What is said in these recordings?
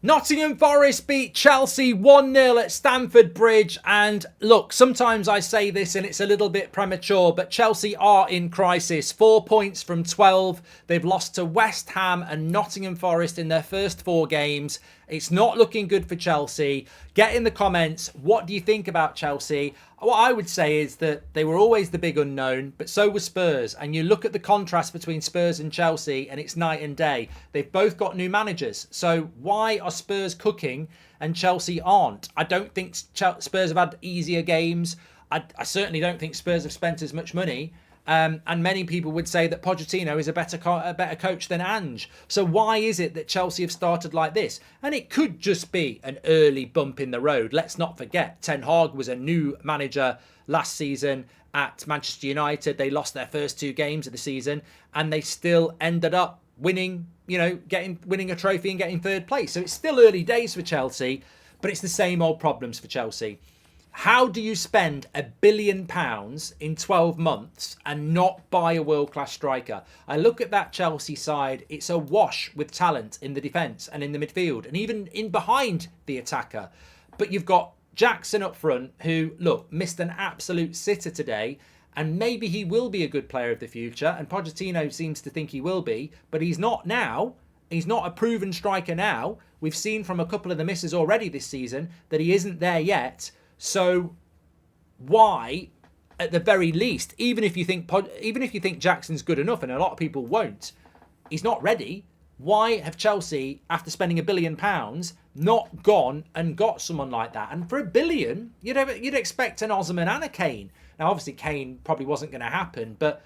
Nottingham Forest beat Chelsea 1-0 at Stamford Bridge. And look, sometimes I say this and it's a little bit premature, but Chelsea are in crisis. 4 points from 12. They've lost to West Ham and Nottingham Forest in their first 4 games. It's not looking good for Chelsea. Get in the comments. What do you think about Chelsea? What I would say is that they were always the big unknown, but so were Spurs. And you look at the contrast between Spurs and Chelsea, and it's night and day. They've both got new managers. So why are Spurs cooking and Chelsea aren't? I don't think Spurs have had easier games. I certainly don't think Spurs have spent as much money. And many people would say that Pochettino is a better coach than Ange. So why is it that Chelsea have started like this? And it could just be an early bump in the road. Let's not forget, Ten Hag was a new manager last season at Manchester United. They lost their first 2 games of the season and they still ended up winning, winning a trophy and getting 3rd place. So it's still early days for Chelsea, but it's the same old problems for Chelsea. How do you spend £1 billion in 12 months and not buy a world-class striker? I look at that Chelsea side, it's a wash with talent in the defence and in the midfield and even in behind the attacker. But you've got Jackson up front who, look, missed an absolute sitter today and maybe he will be a good player of the future and Pochettino seems to think he will be, but he's not now. He's not a proven striker now. We've seen from a couple of the misses already this season that he isn't there yet. So why, at the very least, even if you think Jackson's good enough, and a lot of people won't, he's not ready. Why have Chelsea, after spending £1 billion, not gone and got someone like that? And for £1 billion, you'd expect an Osimhen and a Kane. Now, obviously, Kane probably wasn't going to happen, but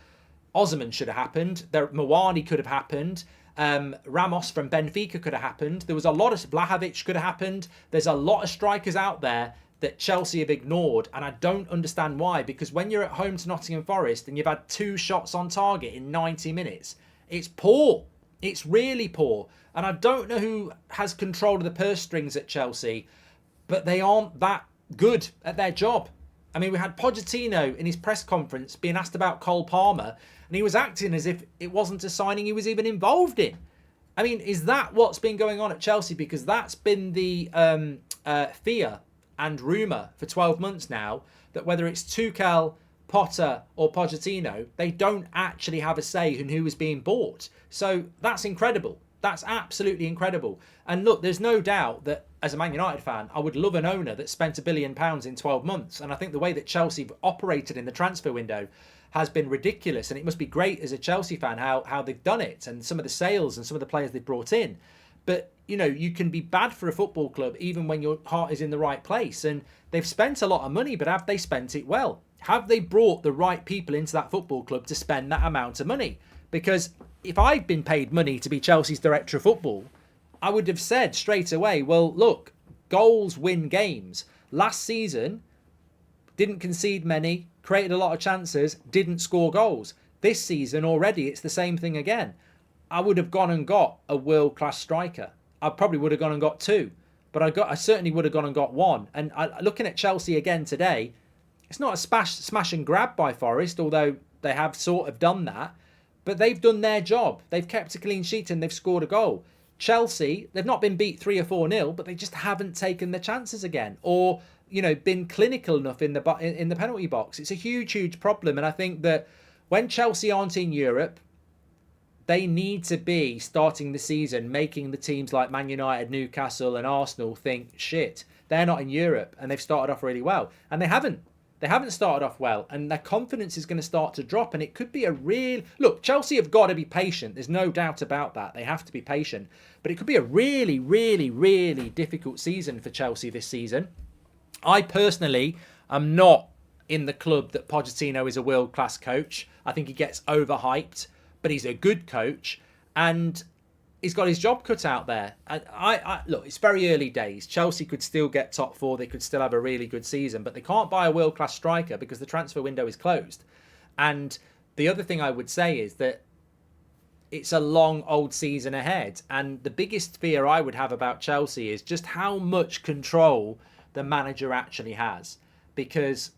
Osimhen should have happened. Mawani could have happened. Ramos from Benfica could have happened. There was a lot of Vlahovic could have happened. There's a lot of strikers out there that Chelsea have ignored, and I don't understand why, because when you're at home to Nottingham Forest and you've had 2 shots on target in 90 minutes, it's poor. It's really poor. And I don't know who has control of the purse strings at Chelsea, but they aren't that good at their job. I mean, we had Pochettino in his press conference being asked about Cole Palmer, and he was acting as if it wasn't a signing he was even involved in. I mean, is that what's been going on at Chelsea? Because that's been the fear and rumour for 12 months now, that whether it's Tuchel, Potter or Pochettino, they don't actually have a say in who is being bought. So that's incredible. That's absolutely incredible. And look, there's no doubt that as a Man United fan, I would love an owner that spent £1 billion in 12 months. And I think the way that Chelsea operated in the transfer window has been ridiculous. And it must be great as a Chelsea fan how they've done it and some of the sales and some of the players they've brought in. But, you can be bad for a football club even when your heart is in the right place. And they've spent a lot of money, but have they spent it well? Have they brought the right people into that football club to spend that amount of money? Because if I'd been paid money to be Chelsea's director of football, I would have said straight away, well, look, goals win games. Last season, didn't concede many, created a lot of chances, didn't score goals. This season already, it's the same thing again. I would have gone and got a world-class striker. I probably would have gone and got 2. But I certainly would have gone and got 1. And looking at Chelsea again today, it's not a smash and grab by Forest, although they have sort of done that. But they've done their job. They've kept a clean sheet and they've scored a goal. Chelsea, they've not been beat 3 or 4-0, but they just haven't taken the chances again. Or, been clinical enough in the penalty box. It's a huge, huge problem. And I think that when Chelsea aren't in Europe, they need to be starting the season making the teams like Man United, Newcastle and Arsenal think, shit, they're not in Europe and they've started off really well. And they haven't. They haven't started off well and their confidence is going to start to drop and it could be a real... Look, Chelsea have got to be patient. There's no doubt about that. They have to be patient. But it could be a really, really, really difficult season for Chelsea this season. I personally am not in the club that Pochettino is a world-class coach. I think he gets overhyped. But he's a good coach and he's got his job cut out there. And look, it's very early days. Chelsea could still get top 4. They could still have a really good season, but they can't buy a world-class striker because the transfer window is closed. And the other thing I would say is that it's a long old season ahead. And the biggest fear I would have about Chelsea is just how much control the manager actually has. Because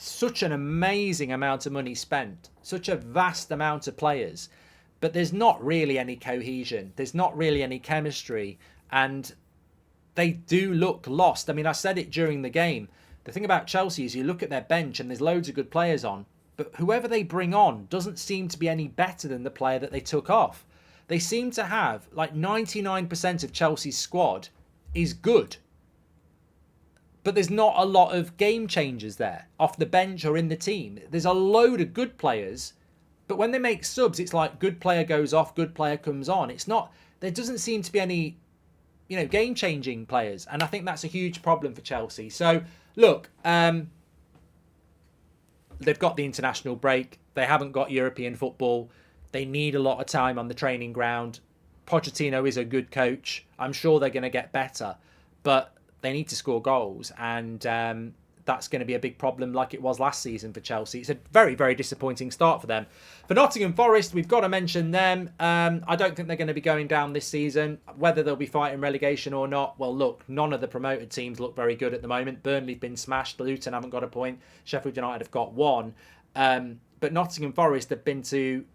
such an amazing amount of money spent, such a vast amount of players, but there's not really any cohesion. There's not really any chemistry. And they do look lost. I mean, I said it during the game. The thing about Chelsea is you look at their bench and there's loads of good players on, but whoever they bring on doesn't seem to be any better than the player that they took off. They seem to have, like, 99% of Chelsea's squad is good. But there's not a lot of game changers there, off the bench or in the team. There's a load of good players, but when they make subs, it's like good player goes off, good player comes on. It's not, there doesn't seem to be any, game-changing players. And I think that's a huge problem for Chelsea. So, look, they've got the international break. They haven't got European football. They need a lot of time on the training ground. Pochettino is a good coach. I'm sure they're going to get better. But they need to score goals. And that's going to be a big problem like it was last season for Chelsea. It's a very, very disappointing start for them. For Nottingham Forest, we've got to mention them. I don't think they're going to be going down this season. Whether they'll be fighting relegation or not, well, look, none of the promoted teams look very good at the moment. Burnley've been smashed. Luton haven't got a point. Sheffield United have got one. But Nottingham Forest have been to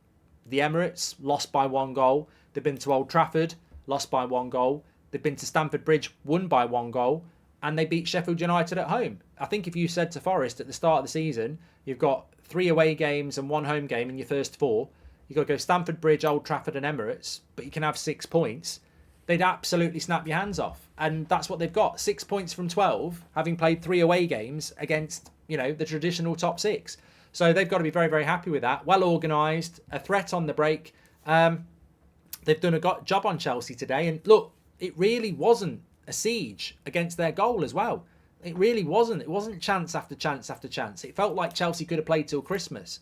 the Emirates, lost by 1 goal. They've been to Old Trafford, lost by 1 goal. They've been to Stamford Bridge, won by 1 goal. And they beat Sheffield United at home. I think if you said to Forest at the start of the season, you've got 3 away games and 1 home game in your first 4. You've got to go Stamford Bridge, Old Trafford and Emirates, but you can have 6 points. They'd absolutely snap your hands off. And that's what they've got. 6 points from 12, having played 3 away games against, the traditional top 6. So they've got to be very, very happy with that. Well organised, a threat on the break. They've done a job on Chelsea today. And look, it really wasn't a siege against their goal as well. It really wasn't. It wasn't chance after chance after chance. It felt like Chelsea could have played till Christmas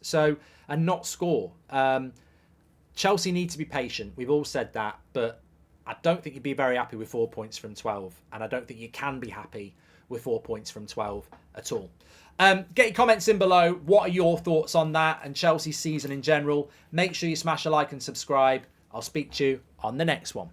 and not score. Chelsea need to be patient. We've all said that, but I don't think you'd be very happy with 4 points from 12, and I don't think you can be happy with 4 points from 12 at all. Get your comments in below. What are your thoughts on that and Chelsea's season in general? Make sure you smash a like and subscribe. I'll speak to you on the next one.